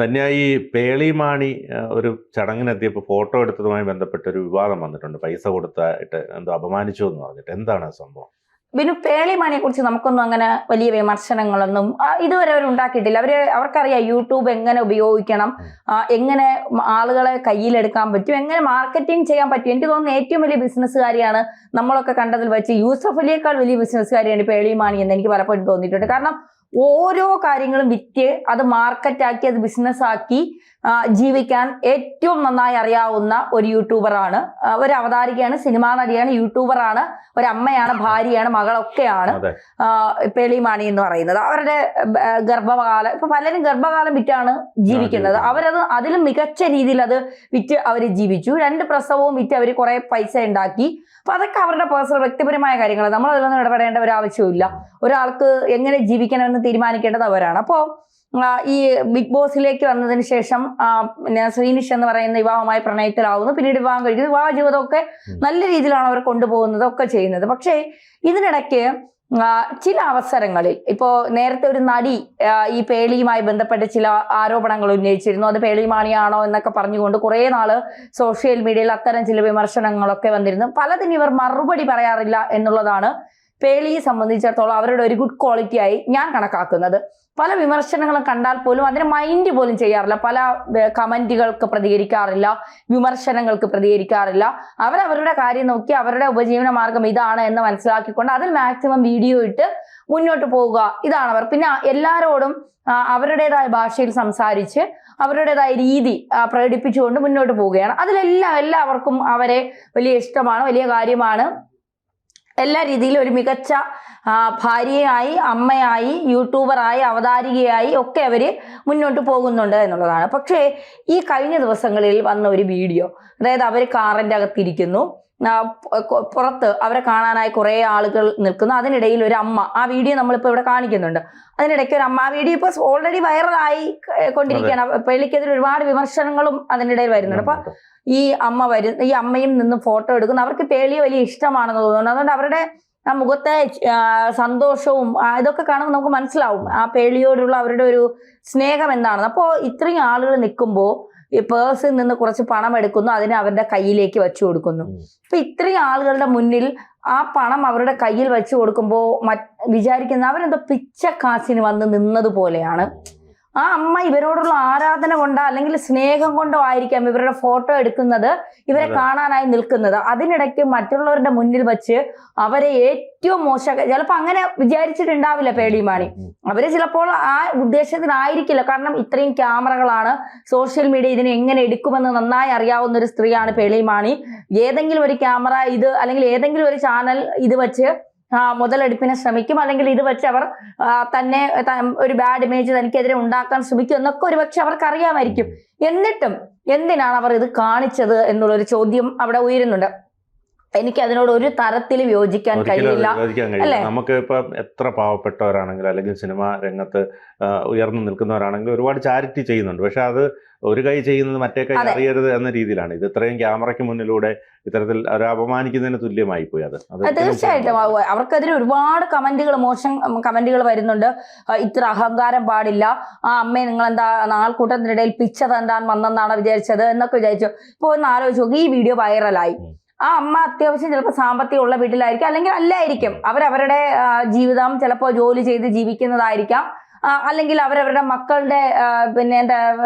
ധന്യ, ഈ പേളിമാണി ഒരു ചടങ്ങിനെത്തിയപ്പോൾ ഫോട്ടോ എടുത്തതുമായി ബന്ധപ്പെട്ട ഒരു വിവാദം വന്നിട്ടുണ്ട്. പൈസ കൊടുത്തായിട്ട് എന്തോ അപമാനിച്ചു എന്ന് പറഞ്ഞിട്ട്. എന്താണ് ആ സംഭവം? പിന്നെ പേളിമാണിയെ കുറിച്ച് നമുക്കൊന്നും അങ്ങനെ വലിയ വിമർശനങ്ങളൊന്നും ഇതുവരെ അവർ ഉണ്ടാക്കിയിട്ടില്ല. അവർക്കറിയാം യൂട്യൂബ് എങ്ങനെ ഉപയോഗിക്കണം, എങ്ങനെ ആളുകളെ കയ്യിലെടുക്കാൻ പറ്റും, എങ്ങനെ മാർക്കറ്റിംഗ് ചെയ്യാൻ പറ്റും. എനിക്ക് തോന്നുന്നു ഏറ്റവും വലിയ ബിസിനസ്സുകാരിയാണ് നമ്മളൊക്കെ കണ്ടതിൽ വെച്ച് യൂസഫ് അലിയേക്കാൾ വലിയ ബിസിനസ്സുകാരിയാണ് പേളിമാണി എന്ന് എനിക്ക് പലപ്പോഴും തോന്നിയിട്ടുണ്ട്. കാരണം ഓരോ കാര്യങ്ങളും വിറ്റ് അത് മാർക്കറ്റാക്കി അത് ബിസിനസ്സാക്കി ജീവിക്കാൻ ഏറ്റവും നന്നായി അറിയാവുന്ന ഒരു യൂട്യൂബറാണ്, ഒരു അവതാരികയാണ്, സിനിമാ നടിയാണ്, യൂട്യൂബറാണ്, ഒരമ്മയാണ്, ഭാര്യയാണ്, മകളൊക്കെയാണ് പേളിമാണി എന്ന് പറയുന്നത്. അവരുടെ ഗർഭകാലം, ഇപ്പൊ പലരും ഗർഭകാലം വിറ്റാണ് ജീവിക്കുന്നത്. അവരത് അതിലും മികച്ച രീതിയിൽ അത് വിറ്റ് അവർ ജീവിച്ചു. 2 പ്രസവവും വിറ്റ് അവർ കുറെ പൈസ ഉണ്ടാക്കി. അപ്പൊ അതൊക്കെ അവരുടെ പേഴ്സണൽ വ്യക്തിപരമായ കാര്യങ്ങൾ, നമ്മൾ അതിലൊന്നും ഇടപെടേണ്ട ഒരു ആവശ്യമില്ല. ഒരാൾക്ക് എങ്ങനെ ജീവിക്കണമെന്ന് തീരുമാനിക്കേണ്ടത് അവരാണ്. അപ്പോൾ ഈ ബിഗ് ബോസിലേക്ക് വന്നതിന് ശേഷം ശ്രീനിഷ് എന്ന് പറയുന്ന യുവാവുമായി പ്രണയത്തിലാവുന്നു, പിന്നീട് വിവാഹം കഴിക്കുന്നു. വിവാഹ ജീവിതമൊക്കെ നല്ല രീതിയിലാണ് അവർ കൊണ്ടുപോകുന്നത്, ഒക്കെ ചെയ്യുന്നത്. പക്ഷേ ഇതിനിടയ്ക്ക് ചില അവസരങ്ങളിൽ ഇപ്പോ നേരത്തെ ഒരു നടി ഈ പേളിയുമായി ബന്ധപ്പെട്ട് ചില ആരോപണങ്ങൾ ഉന്നയിച്ചിരുന്നു. അത് പേളിമാണിയാണോ എന്നൊക്കെ പറഞ്ഞുകൊണ്ട് കുറെ നാള് സോഷ്യൽ മീഡിയയിൽ അത്തരം ചില വിമർശനങ്ങളൊക്കെ വന്നിരുന്നു. പലതിനും ഇവർ മറുപടി പറയാറില്ല എന്നുള്ളതാണ് പേളിയെ സംബന്ധിച്ചിടത്തോളം അവരുടെ ഒരു ഗുഡ് ക്വാളിറ്റി ആയി ഞാൻ കണക്കാക്കുന്നത്. പല വിമർശനങ്ങളും കണ്ടാൽ പോലും അതിനെ മൈൻഡ് പോലും ചെയ്യാറില്ല, പല കമന്റുകൾക്ക് പ്രതികരിക്കാറില്ല, വിമർശനങ്ങൾക്ക് പ്രതികരിക്കാറില്ല. അവരവരുടെ കാര്യം നോക്കി അവരുടെ ഉപജീവന മാർഗം ഇതാണ് എന്ന് മനസ്സിലാക്കിക്കൊണ്ട് അതിൽ മാക്സിമം വീഡിയോ ഇട്ട് മുന്നോട്ട് പോവുക, ഇതാണ് അവർ. പിന്നെ എല്ലാവരോടും അവരുടേതായ ഭാഷയിൽ സംസാരിച്ച് അവരുടേതായ രീതി പ്രകടിപ്പിച്ചുകൊണ്ട് മുന്നോട്ട് പോവുകയാണ്. എല്ലാവർക്കും അവരെ വലിയ ഇഷ്ടമാണ്, വലിയ കാര്യമാണ്. എല്ലാ രീതിയിലും ഒരു മികച്ച ഭാര്യയായി, അമ്മയായി, യൂട്യൂബറായി, അവതാരികയായി ഒക്കെ അവര് മുന്നോട്ട് പോകുന്നുണ്ട് എന്നുള്ളതാണ്. പക്ഷേ ഈ കഴിഞ്ഞ ദിവസങ്ങളിൽ വന്ന ഒരു വീഡിയോ, അതായത് അവർ കാറിന്റെ അകത്തിരിക്കുന്നു, പുറത്ത് അവരെ കാണാനായി കുറെ ആളുകൾ നിൽക്കുന്നു, അതിനിടയിൽ ഒരു അമ്മ, ആ വീഡിയോ നമ്മളിപ്പോൾ ഇവിടെ കാണിക്കുന്നുണ്ട്. അതിനിടയ്ക്ക് ഒരു അമ്മ, ആ വീഡിയോ ഇപ്പോൾ ഓൾറെഡി വൈറലായി കൊണ്ടിരിക്കുകയാണ്. പേളിക്കെതിരെ ഒരുപാട് വിമർശനങ്ങളും അതിനിടയിൽ വരുന്നുണ്ട്. അപ്പൊ ഈ അമ്മയും നിന്ന് ഫോട്ടോ എടുക്കുന്നു. അവർക്ക് പേളിയെ വലിയ ഇഷ്ടമാണെന്ന് തോന്നുന്നു. അതുകൊണ്ട് അവരുടെ ആ മുഖത്തെ സന്തോഷവും ഇതൊക്കെ കാണുമ്പോൾ നമുക്ക് മനസ്സിലാവും ആ പേളിയോടുള്ള അവരുടെ ഒരു സ്നേഹം എന്താണെന്ന്. അപ്പോൾ ഇത്രയും ആളുകൾ നിൽക്കുമ്പോൾ ഈ പേഴ്സിൽ നിന്ന് കുറച്ച് പണം എടുക്കുന്നു, അതിനെ അവരുടെ കയ്യിലേക്ക് വെച്ചു കൊടുക്കുന്നു. അപ്പൊ ഇത്രയും ആളുകളുടെ മുന്നിൽ ആ പണം അവരുടെ കയ്യിൽ വെച്ചു കൊടുക്കുമ്പോൾ വിചാരിക്കുന്ന അവരെന്തോ പിച്ചക്കാശിന് വന്ന് നിന്നതുപോലെയാണ്. ആ അമ്മ ഇവരോടുള്ള ആരാധന കൊണ്ടോ അല്ലെങ്കിൽ സ്നേഹം കൊണ്ടോ ആയിരിക്കാം ഇവരുടെ ഫോട്ടോ എടുക്കുന്നത്, ഇവരെ കാണാനായി നിൽക്കുന്നത്. അതിനിടയ്ക്ക് മറ്റുള്ളവരുടെ മുന്നിൽ വെച്ച് അവരെ ഏറ്റവും ചിലപ്പോൾ അങ്ങനെ വിചാരിച്ചിട്ടുണ്ടാവില്ല പേളിമാണി. അവര് ചിലപ്പോൾ ആ ഉദ്ദേശത്തിനായിരിക്കില്ല. കാരണം ഇത്രയും ക്യാമറകളാണ്, സോഷ്യൽ മീഡിയ ഇതിനെ എങ്ങനെ എടുക്കുമെന്ന് നന്നായി അറിയാവുന്ന ഒരു സ്ത്രീയാണ് പേളിമാണി. ഏതെങ്കിലും ഒരു ക്യാമറ അല്ലെങ്കിൽ ഏതെങ്കിലും ഒരു ചാനൽ ഇത് വെച്ച് മുതലെടുപ്പിനെ ശ്രമിക്കും, അല്ലെങ്കിൽ ഇത് വെച്ച് അവർ തന്നെ ഒരു ബാഡ് ഇമേജ് തനിക്കെതിരെ ഉണ്ടാക്കാൻ ശ്രമിക്കും എന്നൊക്കെ ഒരുപക്ഷെ അവർക്ക് അറിയാമായിരിക്കും. എന്നിട്ടും എന്തിനാണ് അവർ ഇത് കാണിച്ചത് എന്നുള്ളൊരു ചോദ്യം അവിടെ ഉയരുന്നുണ്ട്. എനിക്ക് അതിനോട് ഒരു തരത്തിൽ യോജിക്കാൻ കഴിയില്ല. അല്ലെ, നമുക്ക് ഇപ്പൊ എത്ര പാവപ്പെട്ടവരാണെങ്കിലും അല്ലെങ്കിൽ സിനിമാ രംഗത്ത് ഉയർന്നു നിൽക്കുന്നവരാണെങ്കിലും ഒരുപാട് ചാരിറ്റി ചെയ്യുന്നുണ്ട്. പക്ഷെ അത് ഒരു കൈ ചെയ്യുന്നത് മറ്റേ കൈ അറിയരുത് എന്ന രീതിയിലാണ്. ഇത് ഇത്രയും ക്യാമറയ്ക്ക് മുന്നിലൂടെ ഇത്തരത്തിൽ അവർ അപമാനിക്കുന്നതിന് തുല്യമായി പോയി. അത് തീർച്ചയായിട്ടും അവർക്കെതിരെ ഒരുപാട് മോശം കമന്റുകൾ വരുന്നുണ്ട്. ഇത്ര അഹങ്കാരം പാടില്ല, ആ അമ്മയെ നിങ്ങൾ എന്താ ആൾക്കൂട്ടത്തിനിടയിൽ പിച്ച തണ്ടാൻ വന്നെന്നാണ് വിചാരിച്ചത് എന്നൊക്കെ വിചാരിച്ചു. ഇപ്പൊ ഒന്ന് ആലോചിച്ച് നോക്കി, ഈ വീഡിയോ വൈറലായി. ആ അമ്മ അത്യാവശ്യം ചിലപ്പോൾ സാമ്പത്തികമുള്ള വീട്ടിലായിരിക്കും, അല്ലെങ്കിൽ അല്ലായിരിക്കും. അവരവരുടെ ജീവിതം ചിലപ്പോൾ ജോലി ചെയ്ത് ജീവിക്കുന്നതായിരിക്കാം, അല്ലെങ്കിൽ അവരവരുടെ മക്കളുടെ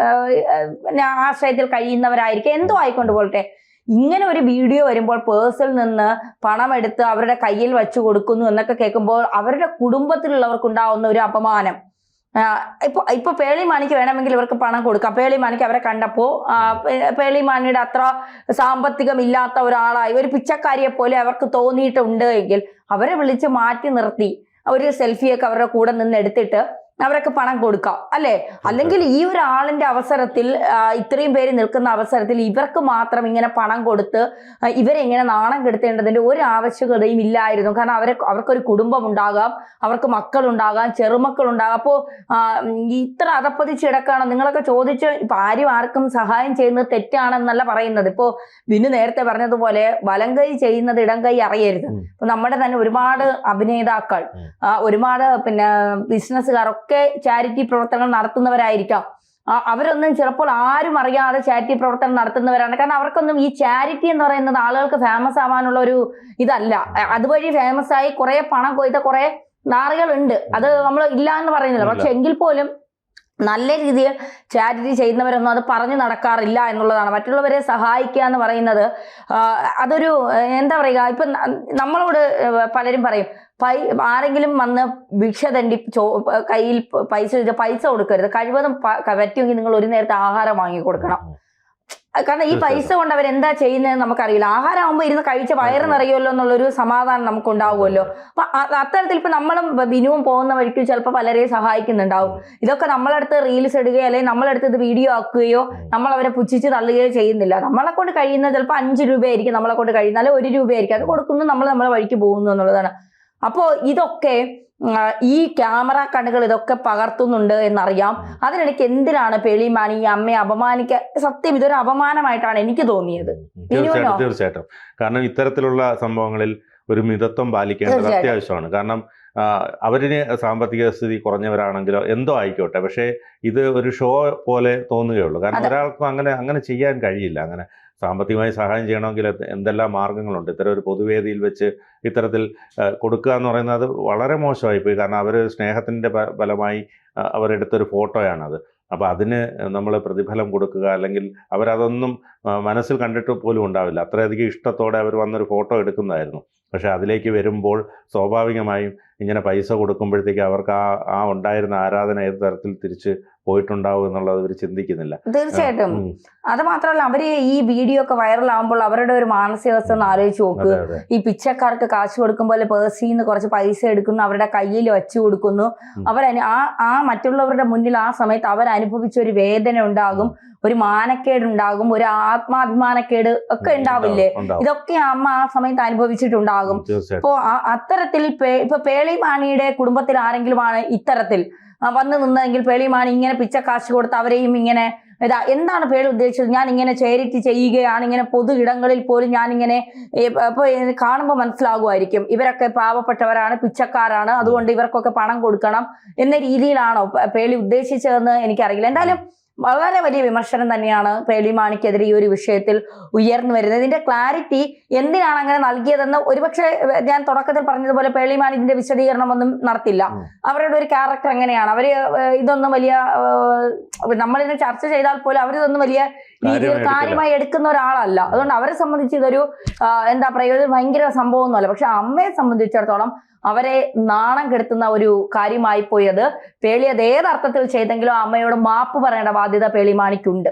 ആശ്രയത്തിൽ കഴിയുന്നവരായിരിക്കും. എന്തോ ആയിക്കൊണ്ട് പോട്ടെ, ഇങ്ങനെ ഒരു വീഡിയോ വരുമ്പോൾ പേഴ്സിൽ നിന്ന് പണം എടുത്ത് അവരുടെ കയ്യിൽ വെച്ചു കൊടുക്കുന്നു എന്നൊക്കെ കേൾക്കുമ്പോൾ അവരുടെ കുടുംബത്തിലുള്ളവർക്കുണ്ടാവുന്ന ഒരു അപമാനം. ഇപ്പൊ പേളിമാണിക്ക് വേണമെങ്കിൽ ഇവർക്ക് പണം കൊടുക്കാം. പേളിമാണിക്ക് അവരെ കണ്ടപ്പോ പേളിമാണിയുടെ അത്ര സാമ്പത്തികമില്ലാത്ത ഒരാളായി, ഒരു പിച്ചക്കാരിയെ പോലെ അവർക്ക് തോന്നിയിട്ടുണ്ട് എങ്കിൽ അവരെ വിളിച്ച് മാറ്റി നിർത്തി ഒരു സെൽഫിയൊക്കെ അവരുടെ കൂടെ നിന്ന് എടുത്തിട്ട് അവരൊക്കെ പണം കൊടുക്കാം, അല്ലെ? അല്ലെങ്കിൽ ഈ ഒരാളിന്റെ അവസരത്തിൽ, ഇത്രയും പേര് നിൽക്കുന്ന അവസരത്തിൽ ഇവർക്ക് മാത്രം ഇങ്ങനെ പണം കൊടുത്ത് ഇവരെ ഇങ്ങനെ നാണം കെടുത്തേണ്ടതിന്റെ ഒരു ആവശ്യകതയും ഇല്ലായിരുന്നു. കാരണം അവർക്കൊരു കുടുംബം ഉണ്ടാകാം, അവർക്ക് മക്കളുണ്ടാകാം, ചെറുമക്കളുണ്ടാകാം. അപ്പോൾ ഇത്ര അതപ്പതിച്ച് കിടക്കാണോ? നിങ്ങളൊക്കെ ചോദിച്ച് ഇപ്പൊ ആർക്കും സഹായം ചെയ്യുന്നത് തെറ്റാണെന്നല്ല പറയുന്നത്. ഇപ്പോ ബിനു നേരത്തെ പറഞ്ഞതുപോലെ വലം കൈ ചെയ്യുന്നത് ഇടം കൈ അറിയരുത്. ഇപ്പൊ നമ്മുടെ തന്നെ ഒരുപാട് അഭിനേതാക്കൾ, ഒരുപാട് ബിസിനസ്സുകാർ ഒക്കെ ചാരിറ്റി പ്രവർത്തനങ്ങൾ നടത്തുന്നവരായിരിക്കാം. അവരൊന്നും ചിലപ്പോൾ ആരും അറിയാതെ ചാരിറ്റി പ്രവർത്തനം നടത്തുന്നവരാണ്. കാരണം അവർക്കൊന്നും ഈ ചാരിറ്റി എന്ന് പറയുന്നത് ആളുകൾക്ക് ഫേമസ് ആവാനുള്ള ഒരു ഇതല്ല. അതുവഴി ഫേമസ് ആയി കുറെ പണം കൊയ്ത കുറെ നാറുകളുണ്ട്, അത് നമ്മൾ ഇല്ല എന്ന് പറയുന്നില്ല. പക്ഷെ എങ്കിൽ പോലും നല്ല രീതിയിൽ ചാരിറ്റി ചെയ്യുന്നവരൊന്നും അത് പറഞ്ഞു നടക്കാറില്ല എന്നുള്ളതാണ്. മറ്റുള്ളവരെ സഹായിക്കുക എന്ന് പറയുന്നത് അതൊരു എന്താ പറയുക, ഇപ്പൊ നമ്മളോട് പലരും പറയും ആരെങ്കിലും വന്ന് ഭിക്ഷ തണ്ടി കയ്യിൽ പൈസ കൊടുക്കരുത്, കഴിവതും പറ്റുമെങ്കിൽ നിങ്ങൾ ഒരു നേരത്തെ ആഹാരം വാങ്ങി കൊടുക്കണം. കാരണം ഈ പൈസ കൊണ്ട് അവരെന്താ ചെയ്യുന്നത് നമുക്കറിയില്ല. ആഹാരം ആകുമ്പോൾ ഇരുന്ന് കഴിച്ച വയറ് നിറയുമല്ലോ എന്നുള്ളൊരു സമാധാനം നമുക്ക് ഉണ്ടാവുമല്ലോ. അപ്പൊ അത്തരത്തിൽ ഇപ്പൊ നമ്മളും ബിനുവും പോകുന്ന വഴിക്ക് ചിലപ്പോൾ പലരെയും സഹായിക്കുന്നുണ്ടാവും. ഇതൊക്കെ നമ്മളടുത്ത് റീൽസ് ഇടുകയോ അല്ലെങ്കിൽ നമ്മളടുത്ത് ഇത് വീഡിയോ ആക്കുകയോ നമ്മൾ അവരെ പുച്ഛിച്ച് തള്ളുകയോ ചെയ്യുന്നില്ല. നമ്മളെ കൊണ്ട് കഴിയുന്നത് ചിലപ്പോൾ 5 രൂപയായിരിക്കും, നമ്മളെ കൊണ്ട് കഴിയുന്ന 1 രൂപയായിരിക്കും. അത് കൊടുക്കുന്നു, നമ്മൾ നമ്മളെ വഴിക്ക് പോകുന്നു എന്നുള്ളതാണ്. അപ്പോൾ ഇതൊക്കെ ഈ ക്യാമറ കണ്ണുകൾ ഇതൊക്കെ പകർത്തുന്നുണ്ട് എന്നറിയാം. അതിനിടയ്ക്ക് എന്തിനാണ് പേളിമാണി ഈ അമ്മയെ അപമാനിക്കാൻ? സത്യം ഇതൊരു അപമാനമായിട്ടാണ് എനിക്ക് തോന്നിയത്. തീർച്ചയായിട്ടും. കാരണം ഇത്തരത്തിലുള്ള സംഭവങ്ങളിൽ ഒരു മിതത്വം പാലിക്കേണ്ടത് അത്യാവശ്യമാണ്. കാരണം അവരിന് സാമ്പത്തിക സ്ഥിതി കുറഞ്ഞവരാണെങ്കിലോ എന്തോ ആയിക്കോട്ടെ, പക്ഷേ ഇത് ഒരു ഷോ പോലെ തോന്നുകയുള്ളൂ. കാരണം ഒരാൾക്കും അങ്ങനെ ചെയ്യാൻ കഴിയില്ല. അങ്ങനെ സാമ്പത്തികമായി സഹായം ചെയ്യണമെങ്കിൽ എന്തെല്ലാം മാർഗങ്ങളുണ്ട്. ഇത്തരം ഒരു പൊതുവേദിയിൽ വെച്ച് ഇത്തരത്തിൽ കൊടുക്കുക എന്ന് പറയുന്നത് വളരെ മോശമായിപ്പോയി. കാരണം അവർ സ്നേഹത്തിൻ്റെ ഫലമായി അവരെടുത്തൊരു ഫോട്ടോയാണത്. അപ്പോൾ അതിന് നമ്മൾ പ്രതിഫലം കൊടുക്കുക, അല്ലെങ്കിൽ അവരതൊന്നും മനസ്സിൽ കണ്ടിട്ട് പോലും ഉണ്ടാവില്ല. അത്രയധികം ഇഷ്ടത്തോടെ അവർ വന്നൊരു ഫോട്ടോ എടുക്കുന്നതായിരുന്നു. പക്ഷെ അതിലേക്ക് വരുമ്പോൾ സ്വാഭാവികമായും ഇങ്ങനെ പൈസ കൊടുക്കുമ്പോഴത്തേക്ക് അവർക്ക് ആ ഉണ്ടായിരുന്ന ആരാധന ഏത് തരത്തിൽ തിരിച്ച് പോയിട്ടുണ്ടാവും എന്നുള്ളത് അവർ ചിന്തിക്കുന്നില്ല. തീർച്ചയായിട്ടും. അത് മാത്രമല്ല, അവര് ഈ വീഡിയോ ഒക്കെ വൈറലാകുമ്പോൾ അവരുടെ ഒരു മാനസികാവസ്ഥ ഒന്ന് ആലോചിച്ച് നോക്ക്. ഈ പിച്ചക്കാർക്ക് കാശ് കൊടുക്കുമ്പോൾ പേഴ്സിൽ നിന്ന് കുറച്ച് പൈസ എടുക്കുന്നു, അവരുടെ കയ്യിൽ വെച്ചു കൊടുക്കുന്നു. ആ മറ്റുള്ളവരുടെ മുന്നിൽ ആ സമയത്ത് അവരനുഭവിച്ച ഒരു വേദന ഉണ്ടാകും, ഒരു മാനക്കേടുണ്ടാകും, ഒരു ആത്മാഭിമാനക്കേട് ഒക്കെ ഉണ്ടാവില്ലേ? ഇതൊക്കെ അമ്മ ആ സമയത്ത് അനുഭവിച്ചിട്ടുണ്ടാകും. അപ്പോ അത്തരത്തിൽ ഇപ്പൊ പേളിമാണിയുടെ കുടുംബത്തിൽ ആരെങ്കിലും ആണ് ഇത്തരത്തിൽ വന്നു നിന്നതെങ്കിൽ പേളിമാണി ഇങ്ങനെ പിച്ചക്കാശ് കൊടുത്ത് അവരെയും ഇങ്ങനെ എന്താണ് പേളി ഉദ്ദേശിച്ചത്? ഞാൻ ഇങ്ങനെ ചാരിറ്റി ചെയ്യുകയാണ്, ഇങ്ങനെ പൊതു ഇടങ്ങളിൽ പോലും ഞാനിങ്ങനെ ഇപ്പൊ കാണുമ്പോൾ മനസ്സിലാകുമായിരിക്കും ഇവരൊക്കെ പാവപ്പെട്ടവരാണ്, പിച്ചക്കാരാണ്, അതുകൊണ്ട് ഇവർക്കൊക്കെ പണം കൊടുക്കണം എന്ന രീതിയിലാണോ പേളി ഉദ്ദേശിച്ചതെന്ന് എനിക്കറിയില്ല. എന്തായാലും വളരെ വലിയ വിമർശനം തന്നെയാണ് പേളിമാണിക്കെതിരെ ഈ ഒരു വിഷയത്തിൽ ഉയർന്നു വരുന്നത്. ഇതിന്റെ ക്ലാരിറ്റി എന്തിനാണ് അങ്ങനെ നൽകിയതെന്ന് ഒരുപക്ഷെ ഞാൻ തുടക്കത്തിൽ പറഞ്ഞതുപോലെ പേളിമാണി ഇതിന്റെ വിശദീകരണം ഒന്നും നടത്തില്ല. അവരുടെ ഒരു ക്യാരക്ടർ എങ്ങനെയാണ്, അവര് ഇതൊന്നും വലിയ നമ്മളിതിനെ ചർച്ച ചെയ്താൽ പോലും അവരിതൊന്നും വലിയ രീതിയിൽ കാര്യമായി എടുക്കുന്ന ഒരാളല്ല. അതുകൊണ്ട് അവരെ സംബന്ധിച്ച് ഇതൊരു എന്താ പറയുക, ഭയങ്കര സംഭവമൊന്നുമല്ല. പക്ഷെ അമ്മയെ സംബന്ധിച്ചിടത്തോളം അവരെ നാണം കെടുത്തുന്ന ഒരു കാര്യമായി പോയത്. പേളി അത് ഏതർത്ഥത്തിൽ ചെയ്തെങ്കിലും അമ്മയോട് മാപ്പ് പറയേണ്ട ബാധ്യത പേളിമാണിക്കുണ്ട്.